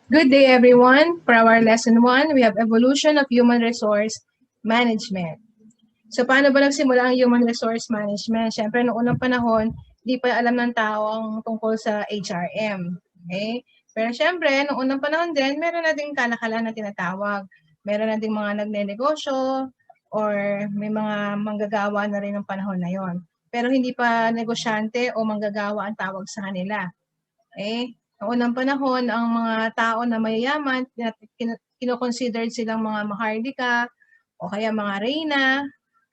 Good day, everyone. For our lesson 1, we have evolution of human resource management. So, paano ba nagsimula ang human resource management? Siyempre, noong unang panahon, di pa alam ng tao ang tungkol sa HRM. Okay? Pero siyempre, noong unang panahon din, meron na ding kalakalan na tinatawag. Meron na ding mga nagne-negosyo or may mga manggagawa na rin ng panahon na yon. Pero hindi pa negosyante o manggagawa ang tawag sa kanila. Okay? Noong unang panahon, ang mga tao na mayayaman, kinoconsidered silang mga maharlika o kaya mga reyna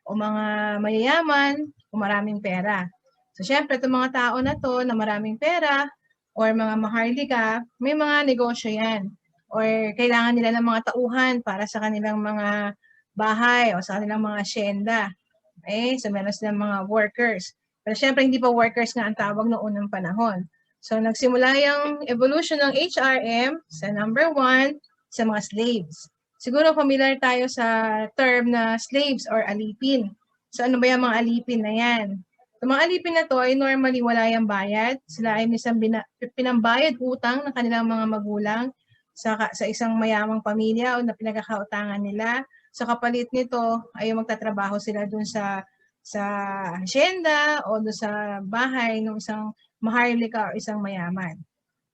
o mga mayayaman o maraming pera. So, syempre, itong mga tao na to na maraming pera or mga maharlika, may mga negosyo yan. Or kailangan nila ng mga tauhan para sa kanilang mga bahay o sa kanilang mga asyenda. Okay? So, meron silang mga workers. Pero syempre, hindi pa workers nga ang tawag noong unang panahon. So, nagsimula yung evolution ng HRM sa number 1, sa mga slaves. Siguro familiar tayo sa term na slaves or alipin. So, ano ba yung mga alipin na yan? Yung mga alipin na to ay normally wala yung bayad. Sila ay minsan pinambayad utang ng kanilang mga magulang sa isang mayamang pamilya o na pinagkakautangan nila. So, kapalit nito ay magtatrabaho sila dun sa asyenda o dun sa bahay ng isang maharlika o isang mayaman.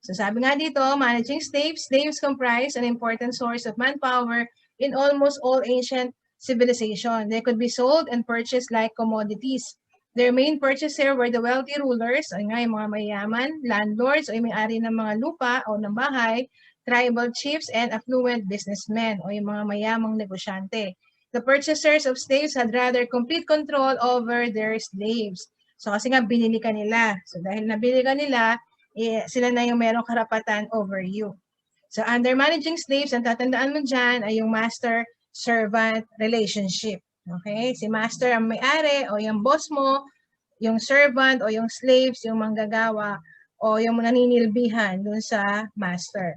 So sabi nga dito, managing slaves comprise an important source of manpower in almost all ancient civilization. They could be sold and purchased like commodities. Their main purchaser were the wealthy rulers, ay nga yung mga mayayaman, landlords o yung may-ari ng mga lupa o ng bahay, tribal chiefs, and affluent businessmen o yung mga mayamang negosyante. The purchasers of slaves had rather complete control over their slaves. So kasi nga binili ka nila. So dahil nabili ka nila, sila na yung merong karapatan over you. So under managing slaves, ang tatandaan mo dyan ay yung master-servant relationship. Okay? Si master ang may-ari o yung boss mo, yung servant o yung slaves, yung manggagawa o yung naninilbihan dun sa master.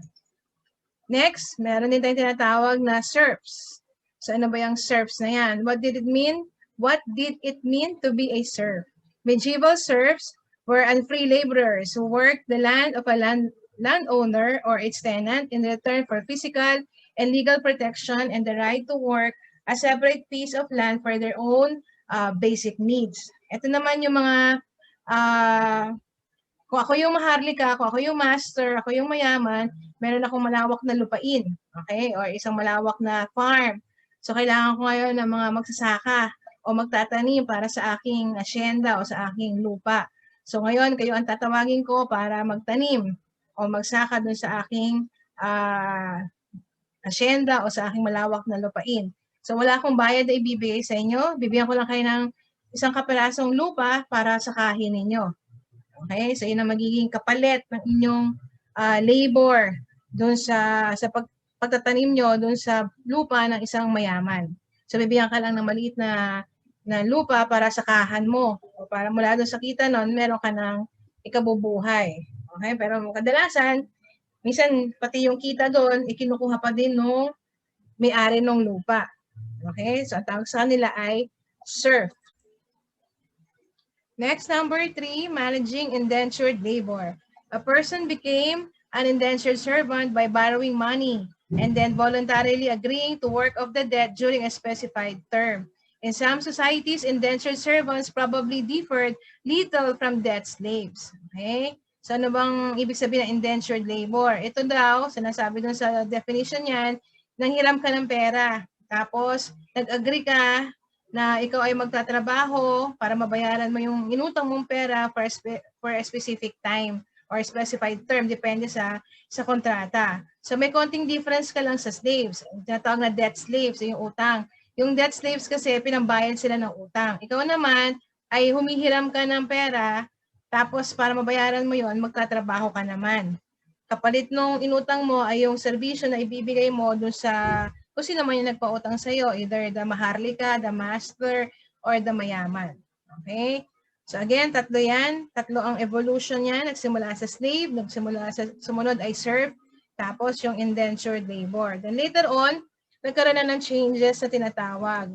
Next, meron din tayong tinatawag na serfs. So ano ba yung serfs na yan? What did it mean? What did it mean to be a serf? Medieval serfs were unfree laborers who worked the land of a landowner or its tenant in return for physical and legal protection and the right to work a separate piece of land for their own basic needs. Ito naman yung mga kung ako yung maharlika, kung ako yung master, ako yung mayaman, meron akong malawak na lupain, okay? Or isang malawak na farm. So, kailangan ko ngayon ng mga magsasaka o magtatanim para sa aking asyenda o sa aking lupa. So, ngayon, kayo ang tatawagin ko para magtanim o magsaka dun sa aking asyenda o sa aking malawak na lupain. So, wala akong bayad na ibibigay sa inyo. Bibigyan ko lang kayo ng isang kapirasong lupa para sakahin ninyo. Okay? So, yun ang magiging kapalit ng inyong labor doon sa pagtatanim nyo doon sa lupa ng isang mayaman. So, bibigyan ka lang ng maliit na lupa para sakahan mo. O para mula doon sa kita nun, meron ka ng ikabubuhay. Okay? Pero kadalasan, minsan pati yung kita doon, ikinukuha pa din nung may-ari ng lupa. Okay? So, ang tawag sa kanila ay serf. Next, number 3, managing indentured labor. A person became an indentured servant by borrowing money and then voluntarily agreeing to work off the debt during a specified term. In some societies, indentured servants probably differed little from debt slaves. Okay? So ano bang ibig sabihin ng indentured labor? Ito daw, sinasabi dun sa definition niyan, nanghiram ka ng pera. Tapos, nag-agree ka na ikaw ay magtatrabaho para mabayaran mo yung inutang mong pera for a specific time or specified term, depende sa kontrata. So may konting difference ka lang sa slaves. Tinatawag na debt slaves, yung utang. Yung debt slaves kasi pinambayad sila ng utang. Ikaw naman ay humihiram ka ng pera, tapos para mabayaran mo yon magtatrabaho ka naman. Kapalit nung inutang mo ay yung serbisyo na ibibigay mo dun sa kung sino man yung nagpautang sa iyo, either the maharlika, the master, or the mayaman. Okay? So again, tatlo yan. Tatlo ang evolution niya. Nagsimula sa slave, sumunod ay serf, tapos yung indentured labor. Then later on, nagkaroon na ng changes sa tinatawag.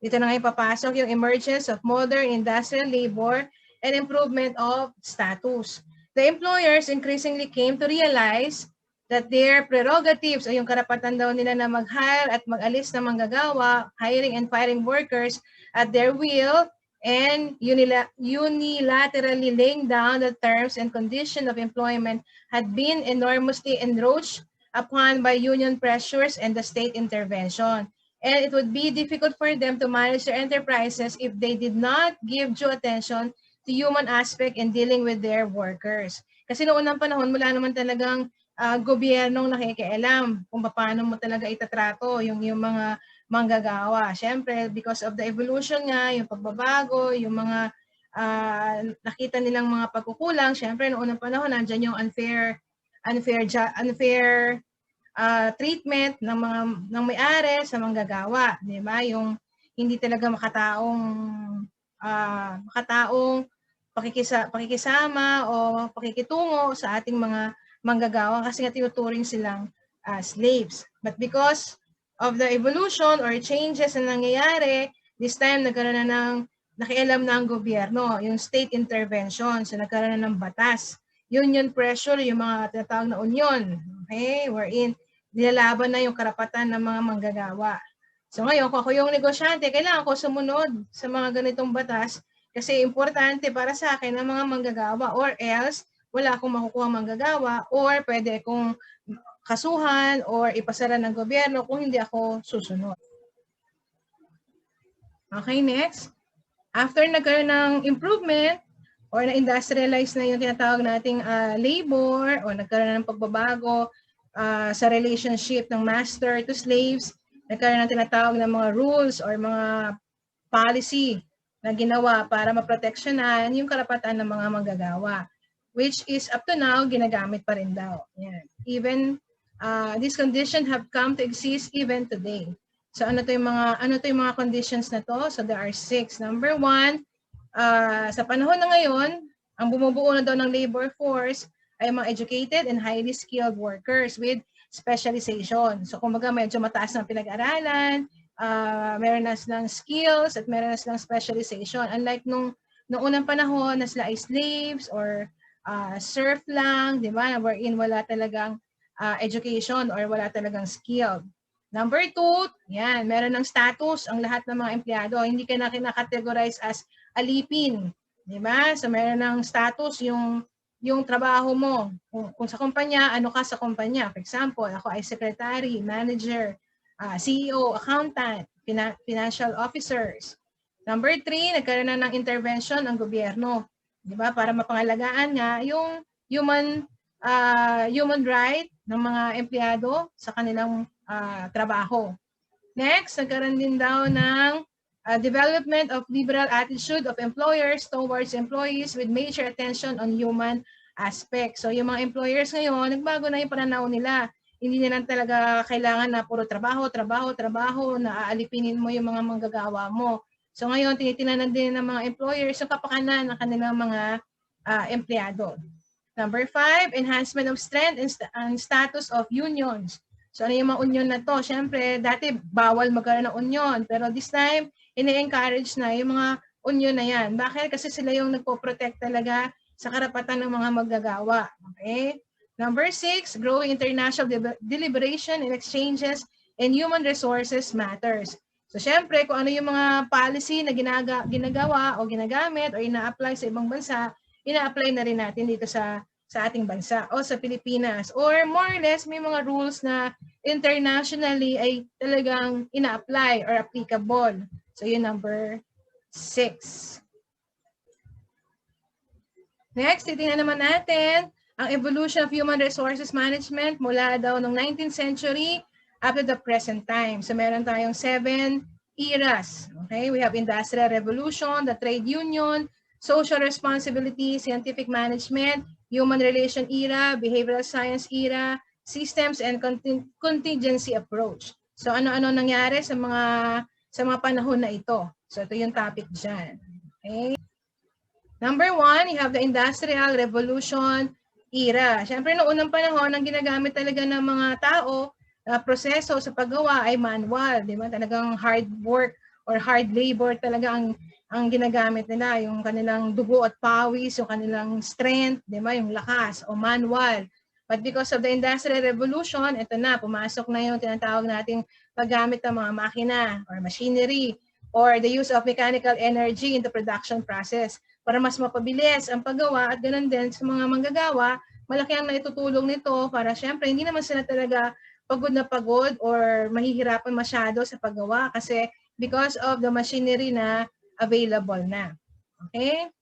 Dito na ngayon papasok yung emergence of modern industrial labor and improvement of status. The employers increasingly came to realize that their prerogatives o yung karapatan daw nila na mag-hire at mag-alis ng manggagawa, hiring and firing workers at their will, and unilaterally laying down the terms and conditions of employment had been enormously encroached upon by union pressures and the state intervention. And it would be difficult for them to manage their enterprises if they did not give due attention to human aspect in dealing with their workers. Kasi noong unang panahon, wala naman talagang gobyernong nakikialam kung paano mo talaga itatrato yung mga manggagawa. Siyempre, because of the evolution nga, yung pagbabago, yung mga nakita nilang mga pagkukulang, siyempre noong unang panahon, nandyan yung unfair treatment ng may-ari sa manggagawa, 'di ba? Yung hindi talaga makataong pakikisama o pakikitungo sa ating mga manggagawa kasi nga tinuturing silang slaves. But because of the evolution or changes na nangyayari, this time nagkaroon na ng nakialam na ang gobyerno, yung state intervention, so nagkaroon na ng batas. Union pressure, yung mga tinatawag na union, okay, wherein nilalaban na yung karapatan ng mga manggagawa. So ngayon, kung ako yung negosyante, kailangan ko sumunod sa mga ganitong batas kasi importante para sa akin ang mga manggagawa or else wala akong makukuha manggagawa or pwede akong kasuhan or ipasara ng gobyerno kung hindi ako susunod. Okay, next. After nagkaroon ng improvement or na-industrialize na yung tinatawag nating labor o nagkaroon na ng pagbabago sa relationship ng master to slaves, nagkaroon ng tinatawag ng mga rules or mga policy na ginawa para maproteksyonan yung karapatan ng mga manggagawa, which is up to now, ginagamit pa rin daw. Yan. Even these conditions have come to exist even today. So ano to yung mga conditions na to? So there are 6. Number 1, sa panahon na ngayon, ang bumubuo na daw ng labor force ay mga educated and highly skilled workers with specialization. So kumbaga medyo mataas ng pinag-aralan, meron na silang skills at meron na silang specialization. Unlike nung unang panahon na sila ay slaves or serf lang, di ba? Wherein wala talagang education or wala talagang skill. Number 2, yan, meron ng status ang lahat ng mga empleyado. Hindi ka na kinakategorize as alipin, di ba? So meron ng status yung trabaho mo. Kung sa kumpanya, ano ka sa kumpanya? For example, ako ay secretary, manager, CEO, accountant, financial officers. Number 3, nagkaroon na ng intervention ang gobyerno, di ba? Para mapangalagaan nga yung human right ng mga empleyado sa kanilang trabaho. Next, nagkaroon din daw ng development of liberal attitude of employers towards employees with major attention on human aspects. So yung mga employers ngayon, nagbago na yung pananaw nila. Hindi nila talaga kailangan na puro trabaho, na aalipinin mo yung mga manggagawa mo. So ngayon, tinitingnan din ng mga employers yung kapakanan ng kanilang mga empleyado. Number 5, enhancement of strength and status of unions. So ano yung mga union na to? Siyempre, dati bawal magkaroon ng union. Pero this time, ini-encourage na yung mga union na yan. Bakit? Kasi sila yung nagpo-protect talaga sa karapatan ng mga maggagawa. Okay? Number 6, growing international deliberation and exchanges in human resources matters. So siyempre, kung ano yung mga policy na ginagawa o ginagamit o ina-apply sa ibang bansa, ina-apply na rin natin dito sa ating bansa o sa Pilipinas. Or more or less, may mga rules na internationally ay talagang ina-apply or applicable. So yun number 6. Next, titingnan naman natin ang evolution of human resources management mula daw noong 19th century up to the present time. So meron tayong 7 eras. Okay, we have Industrial Revolution, the Trade Union, Social Responsibility, Scientific Management, Human Relation Era, Behavioral Science Era, Systems and Contingency Approach. So ano-ano nangyari sa mga panahon na ito. So ito yung topic dyan. Okay. Number 1, you have the Industrial Revolution Era. Siyempre, noong unang panahon, ang ginagamit talaga ng mga tao, proseso sa paggawa ay manual. Di ba? Talagang hard work or hard labor talaga ang ginagamit nila. Yung kanilang dugo at pawis, yung kanilang strength, di ba? Yung lakas o manual. But because of the Industrial Revolution, ito na, pumasok na yung tinatawag nating paggamit ng mga makina or machinery or the use of mechanical energy in the production process para mas mapabilis ang paggawa at ganun din sa mga manggagawa, malaki ang naitutulong nito para syempre hindi naman sila talaga pagod na pagod or mahihirapan masyado sa paggawa kasi because of the machinery na available na. Okay?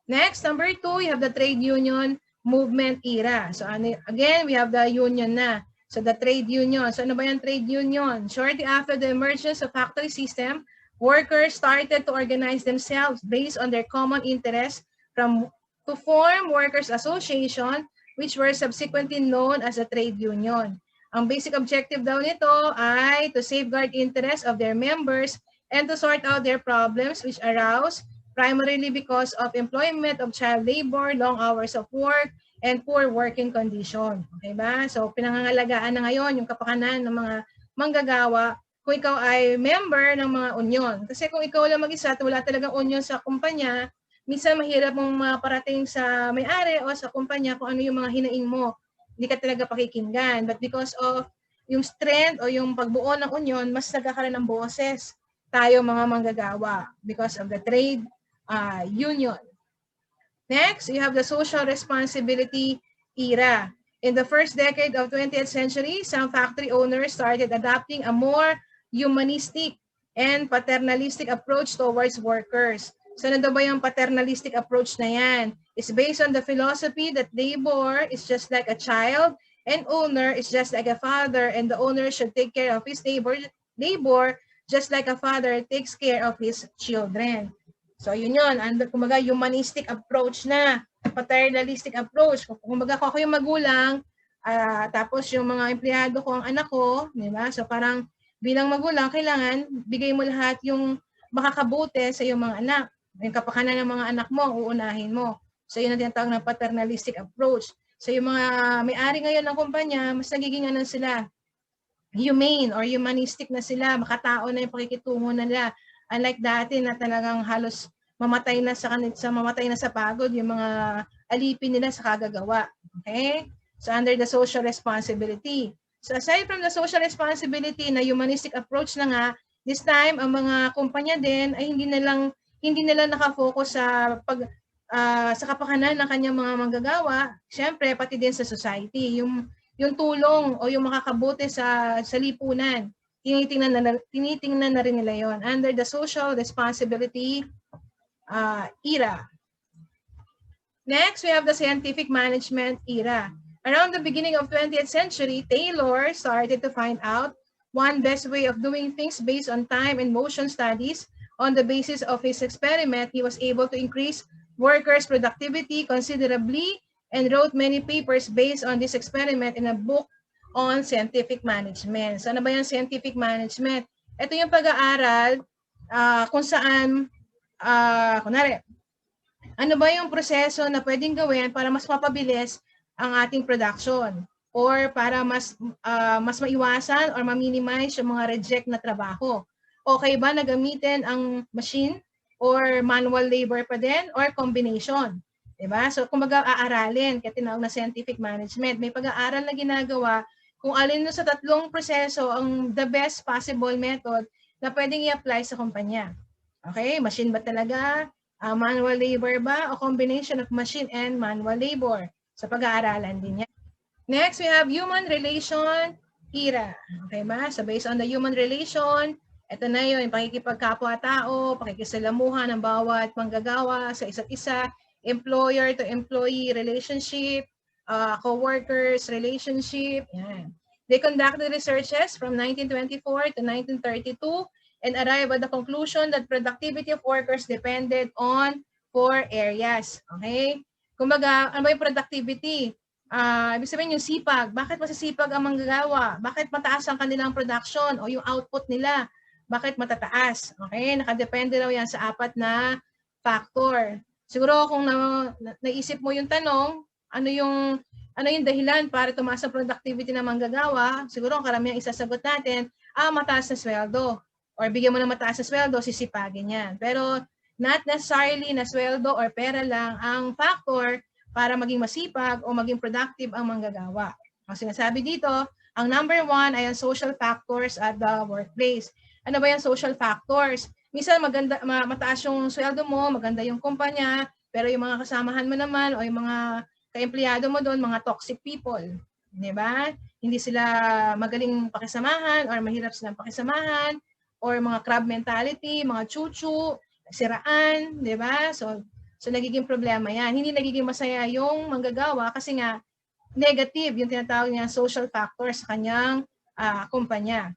Next, number 2, you have the trade union movement era. So again, we have the union na. So the trade union. So ano ba yung trade union? Shortly after the emergence of factory system, workers started to organize themselves based on their common interests to form workers' association, which were subsequently known as a trade union. Ang basic objective daw nito ay to safeguard interests of their members and to sort out their problems which arose primarily because of employment of child labor, long hours of work, and poor working condition. Okay ba? So pinangangalagaan na ngayon yung kapakanan ng mga manggagawa kung ikaw ay member ng mga union. Kasi kung ikaw lang mag-isa at wala talagang union sa kumpanya, minsan mahirap mong maparating sa may-ari o sa kumpanya kung ano yung mga hinaing mo. Hindi ka talaga pakikinggan. But because of yung strength o yung pagbuo ng union, mas nagkakaroon ng boses tayo mga manggagawa because of the trade union. Next, you have the social responsibility era. In the first decade of 20th century, some factory owners started adopting a more humanistic and paternalistic approach towards workers. So ano daw ba yung paternalistic approach na yan? It's based on the philosophy that labor is just like a child and owner is just like a father and the owner should take care of his labor just like a father takes care of his children. So yun yun, kumbaga humanistic approach na, paternalistic approach. Kumbaga ako yung magulang, tapos yung mga empleyado ko ang anak ko, di ba? So parang bilang magulang, kailangan bigay mo lahat yung makakabuti sa iyong mga anak. Yung kapakanan ng mga anak mo, uunahin mo. So yun ang tinatawag na paternalistic approach. So yung mga may-ari ngayon ng kumpanya, mas nagiging ano sila, humane or humanistic na sila, makatao na yung pakikitungo nila. Unlike dati na talagang halos mamatay na sa pagod yung mga alipin nila sa kagagawa. Okay? So under the social responsibility. So aside from the social responsibility na humanistic approach na nga, this time ang mga kumpanya din ay hindi na lang nakafocus sa sa kapakanan ng kanyang mga manggagawa, syempre pati din sa society, yung tulong o yung makakabuti sa lipunan. Tinitingnan na rin nila yon under the social responsibility era. Next, we have the scientific management era. Around the beginning of 20th century, Taylor started to find out one best way of doing things based on time and motion studies. On the basis of his experiment, he was able to increase workers' productivity considerably and wrote many papers based on this experiment in a book on scientific management. So ano ba yung scientific management? Ito yung pag-aaral kung saan, kunwari, ano ba yung proseso na pwedeng gawin para mas mapabilis ang ating production or para mas maiwasan or ma-minimize yung mga reject na trabaho. Okay ba na gamitin ang machine or manual labor pa din or combination? Diba? So kumbaga aaralin, kaya tinawag na scientific management. May pag-aaral na ginagawa kung alin sa tatlong proseso ang the best possible method na pwedeng i-apply sa kumpanya. Okay? Machine ba talaga? Manual labor ba? O combination of machine and manual labor? Sa pag-aaralan din yan. Next, we have human relation era. Okay ba? So based on the human relation, ito na yun, pakikipagkapwa-tao, pakikisalamuhan ng bawat manggagawa sa isa't isa, employer to employee relationship, co-workers relationship. Yan. They conducted researches from 1924 to 1932 and arrived at the conclusion that productivity of workers depended on 4 areas. Okay? Kumbaga, ano ba yung productivity? Ibig sabihin yung sipag. Bakit masisipag ang manggagawa? Bakit mataas ang kanilang production o yung output nila? Bakit matataas? Okay? Nakadepende raw yan sa 4 na factor. Siguro kung naisip mo yung tanong, ano yung dahilan para tumaas ang productivity ng manggagawa? Siguro ang karamihan isasagot natin, mataas na sweldo. Or bigyan mo ng mataas na sweldo, sisipagin yan. Pero not necessarily na sweldo or pera lang ang factor para maging masipag o maging productive ang manggagawa. Ang sinasabi dito, ang number 1 ay ang social factors at the workplace. Ano ba yung social factors? Minsan mataas yung sweldo mo, maganda yung kumpanya, pero yung mga kasamahan mo naman o yung mga ka-empleyado mo doon, mga toxic people. Di ba? Hindi sila magaling pakisamahan or mahirap silang pakisamahan or mga crab mentality, mga chuchu, siraan, di ba? So nagiging problema yan. Hindi nagiging masaya yung manggagawa kasi nga negative, yung tinatawag niya social factor sa kanyang kumpanya.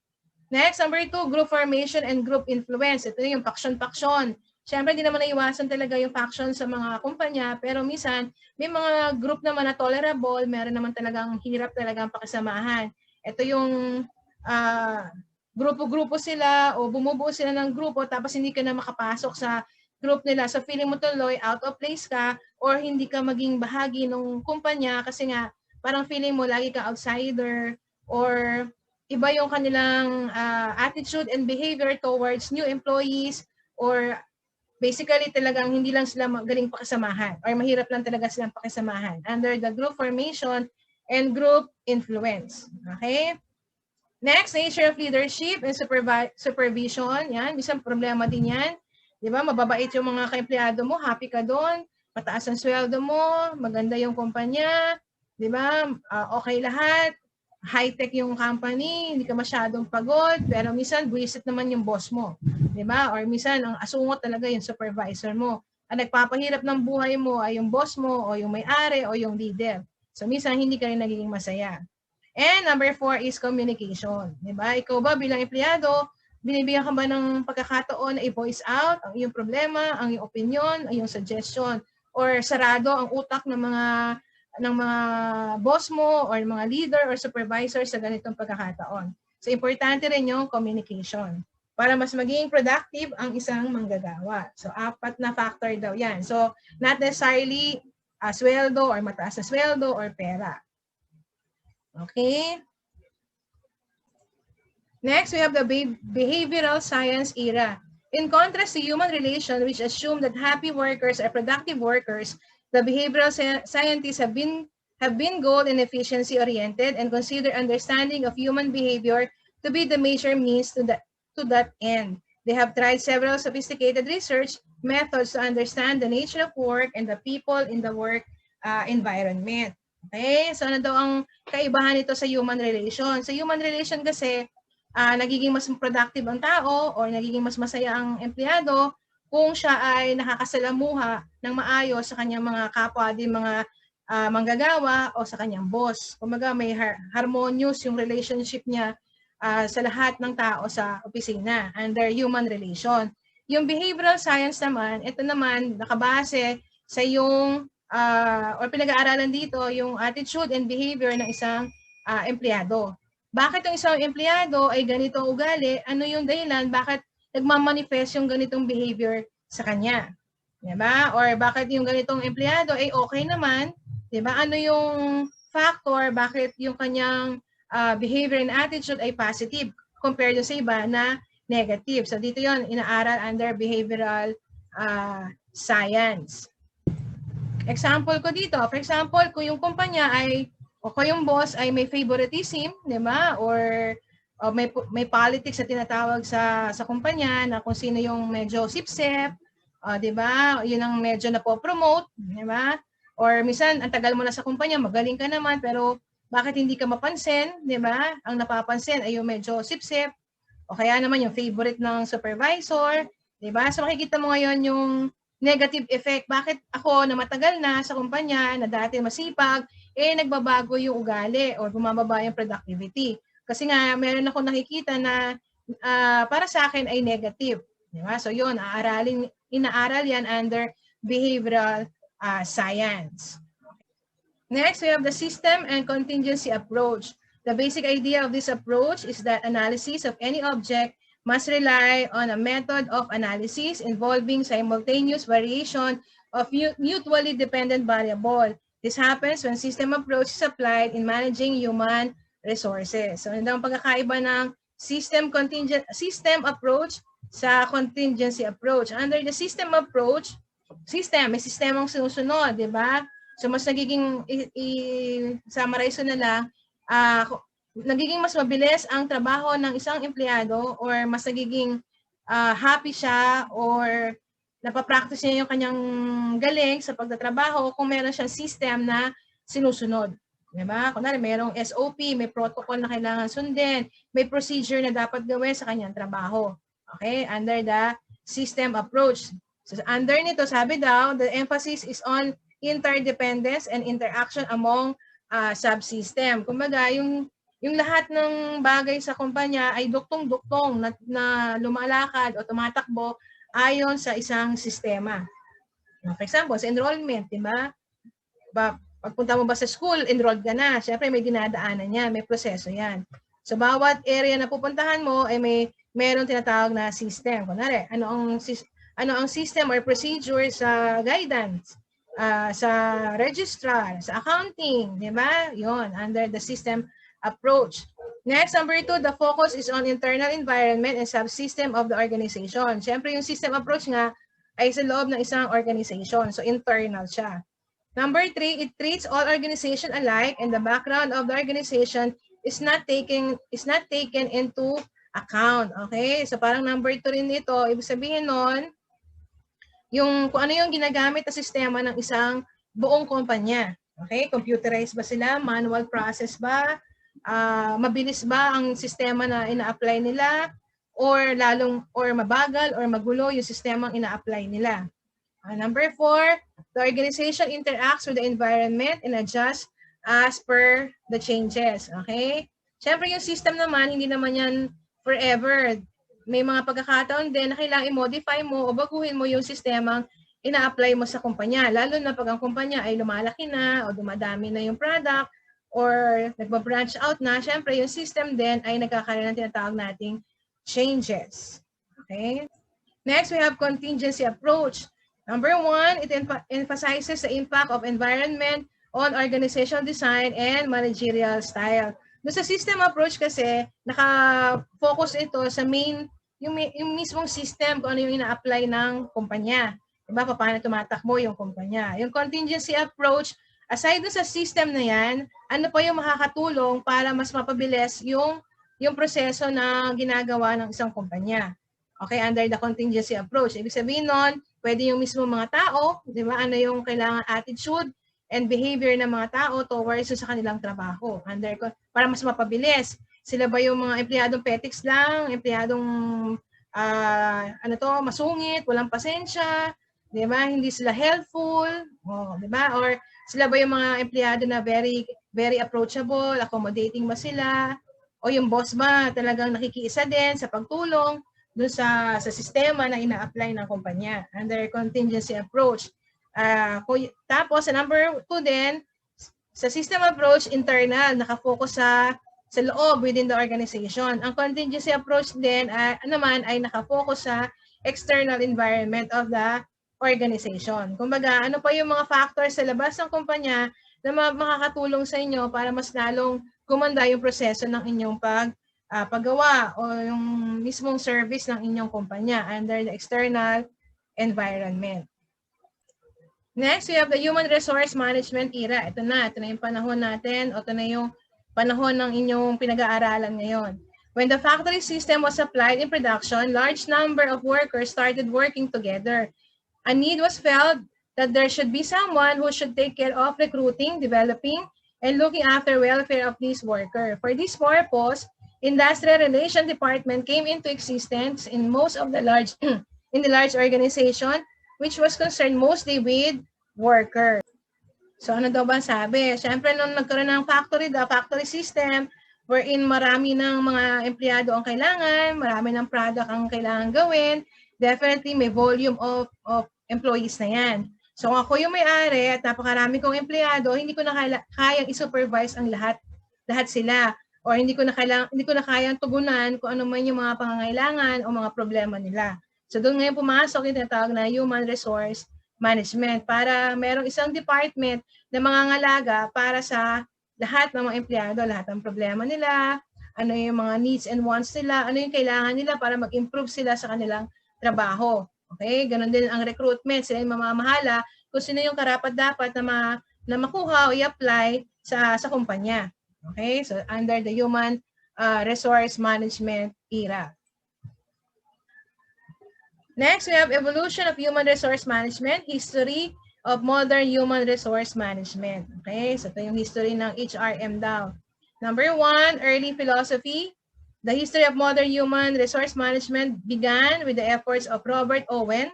Next, number 2, group formation and group influence. Ito yung faction-faction. Siyempre, hindi naman naiwasan talaga yung faction sa mga kumpanya, pero minsan, may mga group naman na tolerable, meron naman talagang hirap talagang pakisamahan. Ito yung grupo-grupo sila o bumubuo sila ng grupo tapos hindi ka na makapasok sa group nila. So, feeling mo tuloy out of place ka or hindi ka maging bahagi ng kumpanya kasi nga, parang feeling mo lagi ka outsider or iba yung kanilang attitude and behavior towards new employees or basically talagang hindi lang sila magaling pakisamahan or mahirap lang talaga silang pakisamahan under the group formation and group influence. Okay? Next, nature of leadership and supervision. Yan, isang problema din yan. Di ba? Mababait yung mga ka-empleyado mo, happy ka doon, mataas ang sweldo mo, maganda yung kumpanya, di ba? Okay lahat, high-tech yung company, hindi ka masyadong pagod, pero minsan buwisit naman yung boss mo, di ba? Or minsan ang asungot talaga yung supervisor mo. Ang nagpapahirap ng buhay mo ay yung boss mo o yung may-ari o yung leader. So minsan hindi ka rin nagiging masaya. And number 4 is communication. Di ba? Ikaw ba bilang empleyado, binibigyan ka ba ng pagkakataon na i-voice out ang iyong problema, ang iyong opinion, ang iyong suggestion, or sarado ang utak ng mga boss mo or mga leader or supervisor sa ganitong pagkakataon. So, importante rin yung communication para mas maging productive ang isang manggagawa. So, 4 na factor daw yan. So, not necessarily sweldo or mataas na sweldo or pera. Okay? Next, we have the behavioral science era. In contrast to human relations, which assume that happy workers are productive workers, the behavioral scientists have been goal and efficiency oriented and consider understanding of human behavior to be the major means to that end. They have tried several sophisticated research methods to understand the nature of work and the people in the work environment. Okay? So ano daw ang kaibahan nito sa human relation? Sa human relation kasi, nagiging mas productive ang tao o nagiging mas masaya ang empleyado kung siya ay nakakasalamuha ng maayos sa kanyang mga kapwa din mga manggagawa o sa kanyang boss. Kumaga may harmonious yung relationship niya sa lahat ng tao sa opisina under human relation. Yung behavioral science naman, ito naman nakabase sa yung or pinag-aaralan dito yung attitude and behavior ng isang empleyado. Bakit ang isang empleyado ay ganito ang ugali? Ano yung dahilan? Bakit nagmamanifest yung ganitong behavior sa kanya? Diba? Or bakit yung ganitong empleyado ay okay naman? Diba? Ano yung factor? Bakit yung kanyang behavior and attitude ay positive compared sa iba na negative? So dito yon inaaral under behavioral science. Example ko dito, for example, kung yung kumpanya ay o kung yung boss ay may favoritism, di ba? Or may politics na tinatawag sa kumpanya na kung sino yung medyo sip-sip, di ba? Yun ang medyo napopromote, di ba? Or minsan, ang tagal mo na sa kumpanya, magaling ka naman, pero bakit hindi ka mapansin, di ba? Ang napapansin ay yung medyo sip-sip, o kaya naman yung favorite ng supervisor, di ba? So makikita mo ngayon yung negative effect. Bakit ako na matagal na sa kumpanya, na dati masipag, nagbabago yung ugali or bumababa yung productivity. Kasi nga, meron ako nakikita na para sa akin ay negative. Diba? So yun, inaaral yan under behavioral science. Next, we have the system and contingency approach. The basic idea of this approach is that analysis of any object must rely on a method of analysis involving simultaneous variation of mutually dependent variable. This happens when system approach is applied in managing human resources. So, ano ang pagkakaiba ng system approach sa contingency approach? Under the system approach, may sistemang sinusunod, di ba? So mas nagiging, summarize ko na lang, nagiging mas mabilis ang trabaho ng isang empleyado or mas nagiging happy siya or napapractice niya yung kanyang galing sa pagtatrabaho kung meron siyang system na sinusunod. Diba? Kunwari, mayroong SOP, may protocol na kailangan sundin, may procedure na dapat gawin sa kanyang trabaho. Okay? Under the system approach. So, under nito, sabi daw, the emphasis is on interdependence and interaction among subsystem. Kumbaga, yung lahat ng bagay sa kumpanya ay duktong-duktong na lumalakad o tumatakbo ayon sa isang sistema. For example, sa enrollment, di ba? Pagpunta mo ba sa school, enrolled ka na. Siyempre, may dinadaanan yan, may proseso yan. So, bawat area na pupuntahan mo ay meron tinatawag na system. Kunwari, ano ang system or procedure sa guidance, sa registrar, sa accounting, di ba? Yun, under the system approach. Next, number 2, the focus is on internal environment and subsystem of the organization. Siyempre, yung system approach nga ay sa loob ng isang organization. So, internal siya. Number 3, it treats all organization alike and the background of the organization is not taken into account. Okay? So, parang number 2 rin ito. Ibig sabihin nun, kung ano yung ginagamit na sistema ng isang buong kumpanya. Okay? Computerized ba sila? Manual process ba? Mabilis ba ang sistema na ina-apply nila? Or mabagal or magulo yung sistemang ina-apply nila? Number 4, the organization interacts with the environment and adjusts as per the changes. Okay? Siyempre yung system naman, hindi naman yan forever. May mga pagkakataon din na kailangan i-modify mo o baguhin mo yung sistemang ina-apply mo sa kumpanya. Lalo na pag ang kumpanya ay lumalaki na o dumadami na yung product or nagba-branch out na, siyempre yung system din ay nagkakaroon ng tinatawag nating changes. Okay? Next, we have contingency approach. Number 1, it emphasizes the impact of environment on organizational design and managerial style. Doon sa system approach kasi, naka-focus ito sa yung mismong system kung ano yung ina-apply ng kumpanya. Diba? Paano tumatakbo yung kumpanya. Yung contingency approach, aside sa system na yan, ano pa yung makakatulong para mas mapabilis yung proseso na ginagawa ng isang kumpanya. Okay, under the contingency approach. Ibig sabihin nun, pwede yung mismo mga tao, di ba? Ano yung kailangan attitude and behavior ng mga tao towards sa kanilang trabaho. Para mas mapabilis. Sila ba yung mga empleyadong petics lang, empleyadong masungit, walang pasensya, di ba? Hindi sila helpful, di ba? Or sila ba yung mga empleyado na very very approachable, accommodating ba sila? O yung boss ba talagang nakikiisa din sa pagtulong doon sa sistema na ina-apply ng kumpanya under contingency approach. Tapos sa number 2 din, sa system approach, internal, nakafocus sa loob within the organization. Ang contingency approach din naman ay nakafocus sa external environment of the organization. Kumbaga, ano pa yung mga factors sa labas ng kumpanya na makakatulong sa inyo para mas lalong gumanda yung proseso ng inyong paggawa o yung mismong service ng inyong kumpanya under the external environment. Next, we have the human resource management era. Ito na yung panahon natin o ito na yung panahon ng inyong pinag-aaralan ngayon. When the factory system was applied in production, large number of workers started working together. A need was felt that there should be someone who should take care of recruiting, developing, and looking after welfare of these workers. For this purpose, Industrial Relations Department came into existence in most of the large organization, which was concerned mostly with workers. So ano daw ba sabi? Siyempre nung nagkaroon ng factory system, wherein marami ng mga empleyado ang kailangan, marami ng product ang kailangan gawin, definitely may volume of employees na yan. So ako yung may-ari at napakarami kong empleyado, hindi ko na kayang i-supervise ang lahat sila. Or hindi ko na kayang tugunan kung ano man yung mga pangangailangan o mga problema nila. So doon ngayon pumasok yung tinatawag na human resource management para merong isang department na mangangalaga para sa lahat ng mga empleyado, lahat ng problema nila, ano yung mga needs and wants nila, ano yung kailangan nila para mag-improve sila sa kanilang trabaho. Okay? Ganon din ang recruitment, sila yung mamamahala kung sino yung karapat-dapat na na makuha o i-apply sa kumpanya. Okay? So, under the human resource management era. Next, we have evolution of human resource management, history of modern human resource management. Okay, so ito yung history ng HRM daw. Number 1, early philosophy. The history of modern human resource management began with the efforts of Robert Owen.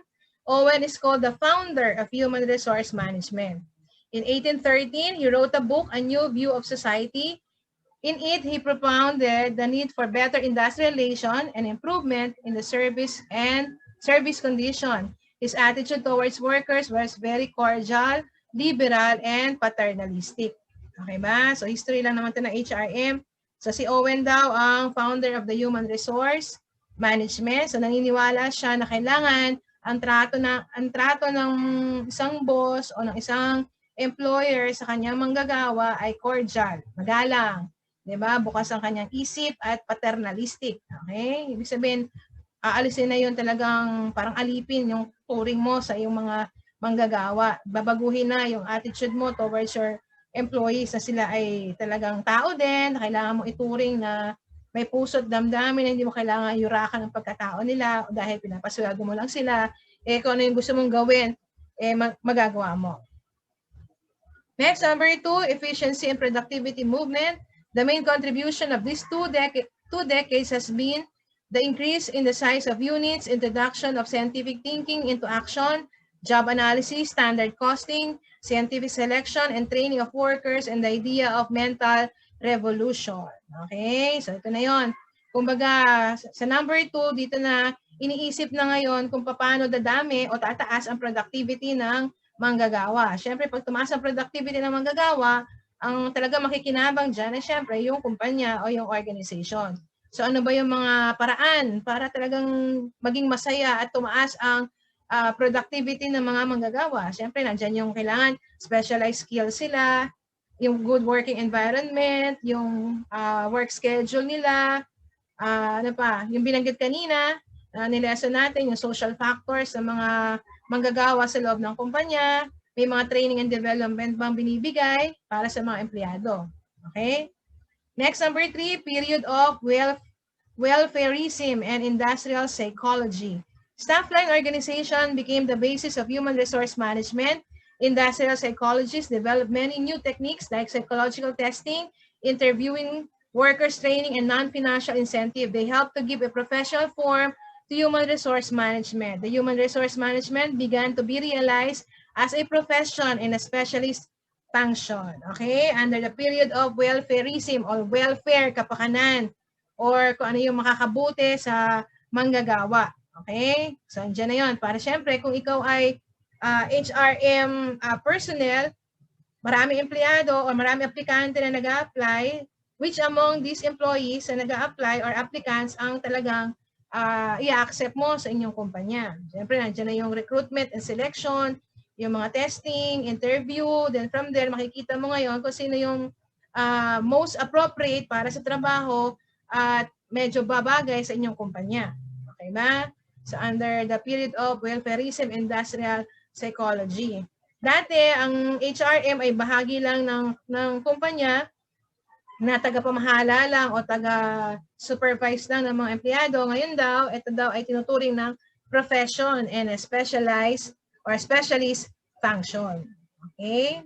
Owen is called the founder of human resource management. In 1813, he wrote a book, A New View of Society. In it, he propounded the need for better industrial relation and improvement in the service condition. His attitude towards workers was very cordial, liberal, and paternalistic. Okay ba? So, history lang naman ito ng HRM. So, si Owen daw ang founder of the human resource management. So, naniniwala siya na kailangan ang trato ng isang boss o ng isang employer sa kanyang manggagawa ay cordial, magalang, 'di ba? Bukas ang kanyang isip at paternalistic. Okay? Ibig sabihin, aalisin na 'yon talagang parang alipin yung turing mo sa iyong mga manggagawa. Babaguhin na yung attitude mo towards your employees na sila ay talagang tao din, na kailangan mo ituring na may puso't damdamin, na hindi mo kailangan yurakan ng pagkatao nila dahil pinapasweldo mo lang sila. Kung ano yung gusto mong gawin, magagawa mo. Next, number 2, efficiency and productivity movement. The main contribution of these two decades has been the increase in the size of units, introduction of scientific thinking into action, job analysis, standard costing, scientific selection, and training of workers, and the idea of mental revolution. Okay, so ito na yon. Kumbaga, sa number 2, dito na iniisip na ngayon kung paano dadami o tataas ang productivity ng manggagawa. Siyempre, pag tumaas ang productivity ng manggagawa, ang talaga makikinabang dyan ay siyempre yung kumpanya o yung organization. So ano ba yung mga paraan para talagang maging masaya at tumaas ang productivity ng mga manggagawa? Siyempre, nandyan yung kailangan specialized skills sila, yung good working environment, yung work schedule nila, ano pa, yung binanggit kanina, nileson natin yung social factors ng mga manggagawa sa loob ng kumpanya, may mga training and development bang binibigay para sa mga empleyado. Okay? Next, number 3, period of welfareism and industrial psychology. Staff line organization became the basis of human resource management. Industrial psychologists developed many new techniques like psychological testing, interviewing, workers training, and non-financial incentive. They help to give a professional form to human resource management. The human resource management began to be realized as a profession and a specialist function. Okay? Under the period of welfareism or welfare, kapakanan, or kung ano yung makakabuti sa manggagawa. Okay? So, andyan na yun. Para syempre, kung ikaw ay HRM personnel, marami empleyado o marami aplikante na nag-a-apply, which among these employees na nag-a-apply or applicants ang talagang i-accept mo sa inyong kumpanya. Siyempre, nandiyan na yung recruitment and selection, yung mga testing, interview, then from there, makikita mo ngayon kung sino yung most appropriate para sa trabaho at medyo babagay sa inyong kumpanya. Okay ba? So, under the period of welfareism industrial psychology. Dati, ang HRM ay bahagi lang ng kumpanya na taga-pamahala lang o taga-supervise lang ng mga empleyado. Ngayon daw, ito daw ay tinuturing ng profession and a specialized or specialist function. Okay?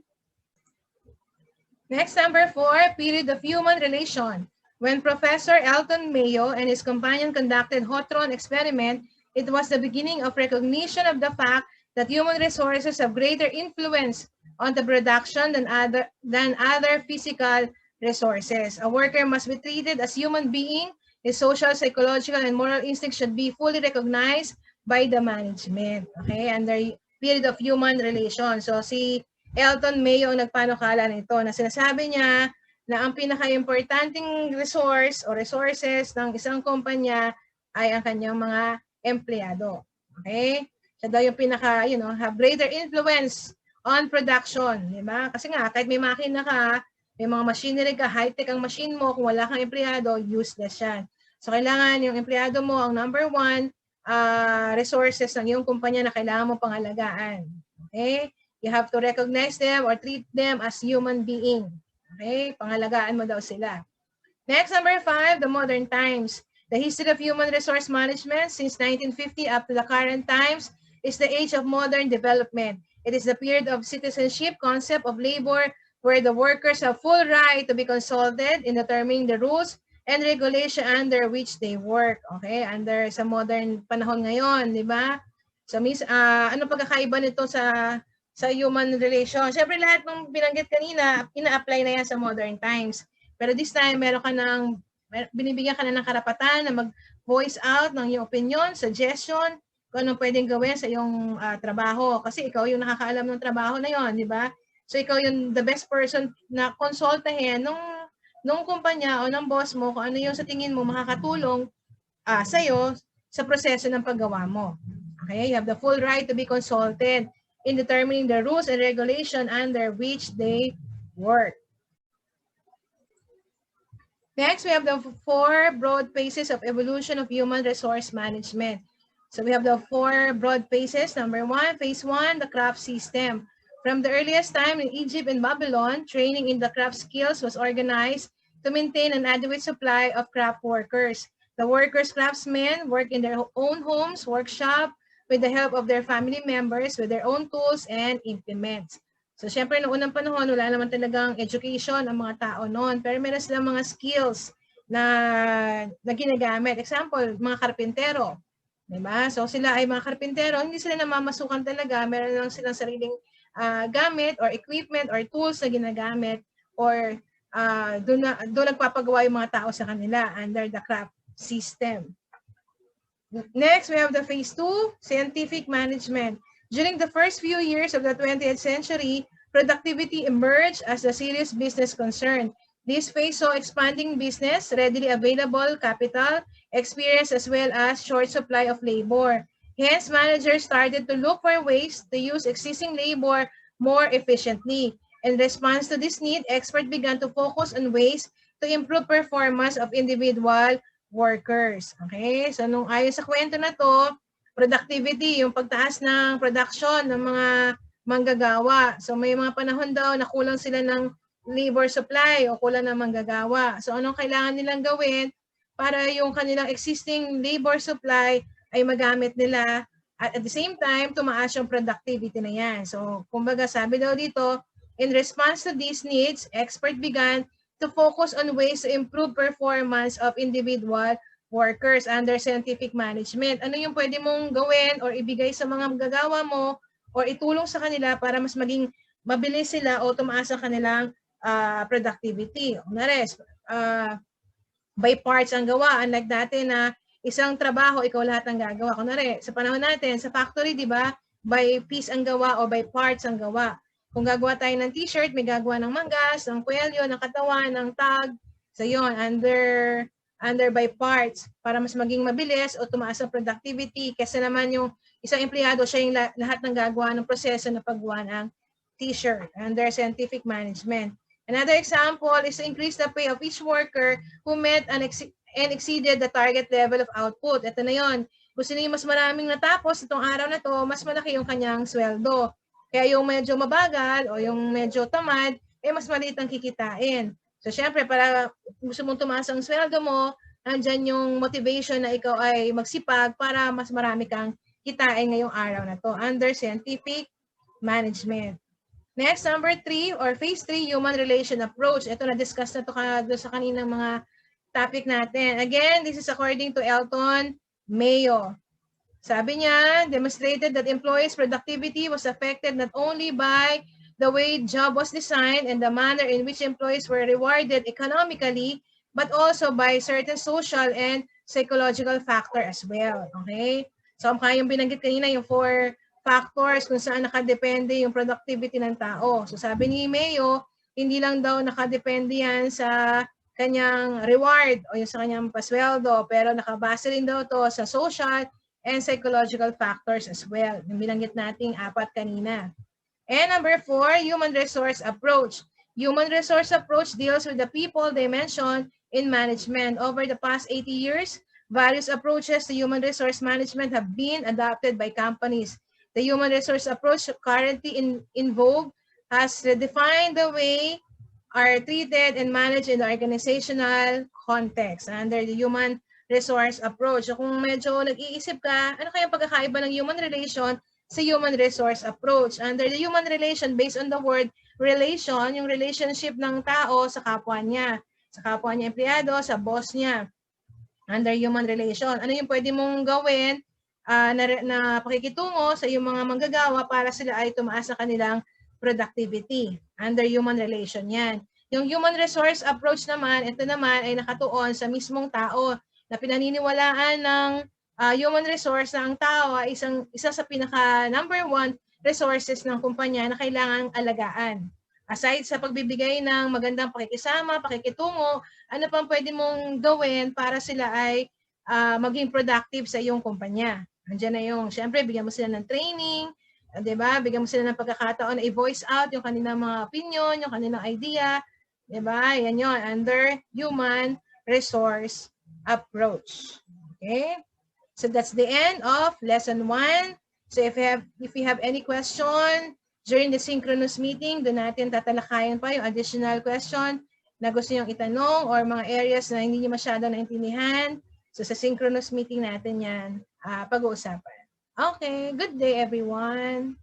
Next, number 4, period of human relation. When Professor Elton Mayo and his companion conducted Hotron experiment, it was the beginning of recognition of the fact that human resources have greater influence on the production than other physical resources. A worker must be treated as human being. His social, psychological, and moral instincts should be fully recognized by the management. Okay, under period of human relation. So si Elton Mayo ang nagpanukala nito na sinasabi niya na ang pinaka-importanting resource o resources ng isang kumpanya ay ang kanyang mga empleyado. Okay? Siya daw yung pinaka, have greater influence on production. Diba? Kasi nga, kahit may makina ka, may mga machinery ka, high-tech ang machine mo, kung wala kang empleyado, useless yan. So, kailangan yung empleyado mo ang number 1 resources ng iyong kumpanya na kailangan mo pangalagaan. Okay? You have to recognize them or treat them as human being. Okay? Pangalagaan mo daw sila. Next, number 5, the modern times. The history of human resource management since 1950 up to the current times is the age of modern development. It is the period of citizenship concept of labor where the workers have full right to be consulted in determining the rules and regulation under which they work. Okay? Under sa modern panahon ngayon, di ba? So, ano pagkakaiba nito sa human relation? Siyempre, lahat ng binanggit kanina, ina-apply na yan sa modern times. Pero this time, binibigyan ka na ng karapatan na mag-voice out ng iyong opinion, suggestion, kung anong pwedeng gawin sa iyong trabaho. Kasi ikaw yung nakakaalam ng trabaho na yon, di ba? So ikaw yung the best person na konsultahin nung kumpanya o ng boss mo kung ano yung sa tingin mo makakatulong sa'yo sa proseso ng paggawa mo. Okay? You have the full right to be consulted in determining the rules and regulation under which they work. Next, we have the 4 broad phases of evolution of human resource management. So we have the 4 broad phases. Number 1, phase 1, the craft system. From the earliest time in Egypt and Babylon, training in the craft skills was organized to maintain an adequate supply of craft workers. The workers, craftsmen, work in their own homes, workshop, with the help of their family members, with their own tools and implements. So, syempre, noong unang panahon, wala naman talagang education ang mga tao noon. Pero meron silang mga skills na ginagamit. Example, mga karpintero. Diba? So, sila ay mga karpintero. Hindi sila namamasukan talaga. Meron lang silang sariling gamit or equipment or tools na ginagamit or doon nagpapagawa yung mga tao sa kanila under the craft system. Next, we have the phase 2, scientific management. During the first few years of the 20th century, productivity emerged as a serious business concern. This phase saw expanding business, readily available capital, experience as well as short supply of labor. Hence, managers started to look for ways to use existing labor more efficiently. In response to this need, experts began to focus on ways to improve performance of individual workers. Okay? So, ayon sa kwento na to, productivity, yung pagtaas ng production ng mga manggagawa. So, may mga panahon daw na kulang sila ng labor supply o kulang ng manggagawa. So, anong kailangan nilang gawin para yung kanilang existing labor supply ay magamit nila at the same time, tumaas yung productivity na yan. So, kumbaga sabi daw dito, in response to these needs, expert began to focus on ways to improve performance of individual workers under scientific management. Ano yung pwede mong gawin or ibigay sa mga gagawa mo or itulong sa kanila para mas maging mabilis sila o tumaas ang kanilang productivity. By parts ang gawa. Unlike dati na isang trabaho, ikaw lahat ang gagawa. Kunwari, sa panahon natin, sa factory, di ba, by piece ang gawa o by parts ang gawa. Kung gagawa tayo ng t-shirt, may gagawa ng manggas, ng kwelyo, ng katawan, ng tag. So yun, under by parts para mas maging mabilis o tumaas ang productivity. Kasi naman yung isang empleyado, siya yung lahat ng gagawa ng proseso na paggawa ng t-shirt under scientific management. Another example is to increase the pay of each worker who met and exceeded the target level of output. Ito na yun. Gusto niyo mas maraming natapos itong araw na to, mas malaki yung kanyang sweldo. Kaya yung medyo mabagal o yung medyo tamad, mas maliit ang kikitain. So, syempre, para gusto mong tumaas ang sweldo mo, nandyan yung motivation na ikaw ay magsipag para mas marami kang kitain ngayong araw na to under scientific management. Next, number 3 or phase 3, human relation approach. Ito na-discuss na to sa kaninang mga topic natin. Again, this is according to Elton Mayo. Sabi niya, demonstrated that employees' productivity was affected not only by the way job was designed and the manner in which employees were rewarded economically, but also by certain social and psychological factor as well. Okay? So, yung binanggit kanina, yung 4 factors kung saan nakadepende yung productivity ng tao. So, sabi ni Mayo, hindi lang daw nakadepende yan sa kanyang reward o yung sa kanyang pasweldo, pero nakabase rin daw to sa social and psychological factors as well. Yung binanggit nating 4 kanina. And number 4, human resource approach. Human resource approach deals with the people dimension in management. Over the past 80 years, various approaches to human resource management have been adopted by companies. The human resource approach currently in vogue has redefined the way are treated and managed in the organizational context under the human resource approach. So kung medyo nag-iisip ka, ano kaya pagkakaiba ng human relation sa human resource approach? Under the human relation, based on the word relation, yung relationship ng tao sa kapwa niya empleyado, sa boss niya. Under human relation, ano yung pwede mong gawin na pakikitungo sa iyong mga manggagawa para sila ay tumaas sa kanilang productivity. Under human relation yan. Yung human resource approach naman, ito naman ay nakatuon sa mismong tao na pinaniniwalaan ng human resource na ang tao ay isa sa pinaka number one resources ng kumpanya na kailangang alagaan. Aside sa pagbibigay ng magandang pakikisama, pakikitungo, ano pang pwede mong gawin para sila ay maging productive sa iyong kumpanya? Andiyan na yung, syempre, bigyan mo sila ng training, di ba? Bigyan mo sila ng pagkakataon na i-voice out yung kanilang mga opinion, yung kanilang idea, di ba? Yan yun, under human resource approach. Okay? So that's the end of lesson 1. So if you have any question during the synchronous meeting, doon natin tatalakayan pa yung additional question na gusto niyong itanong or mga areas na hindi niyo masyado naintindihan. So sa synchronous meeting natin yan pag-uusapan. Okay, good day everyone.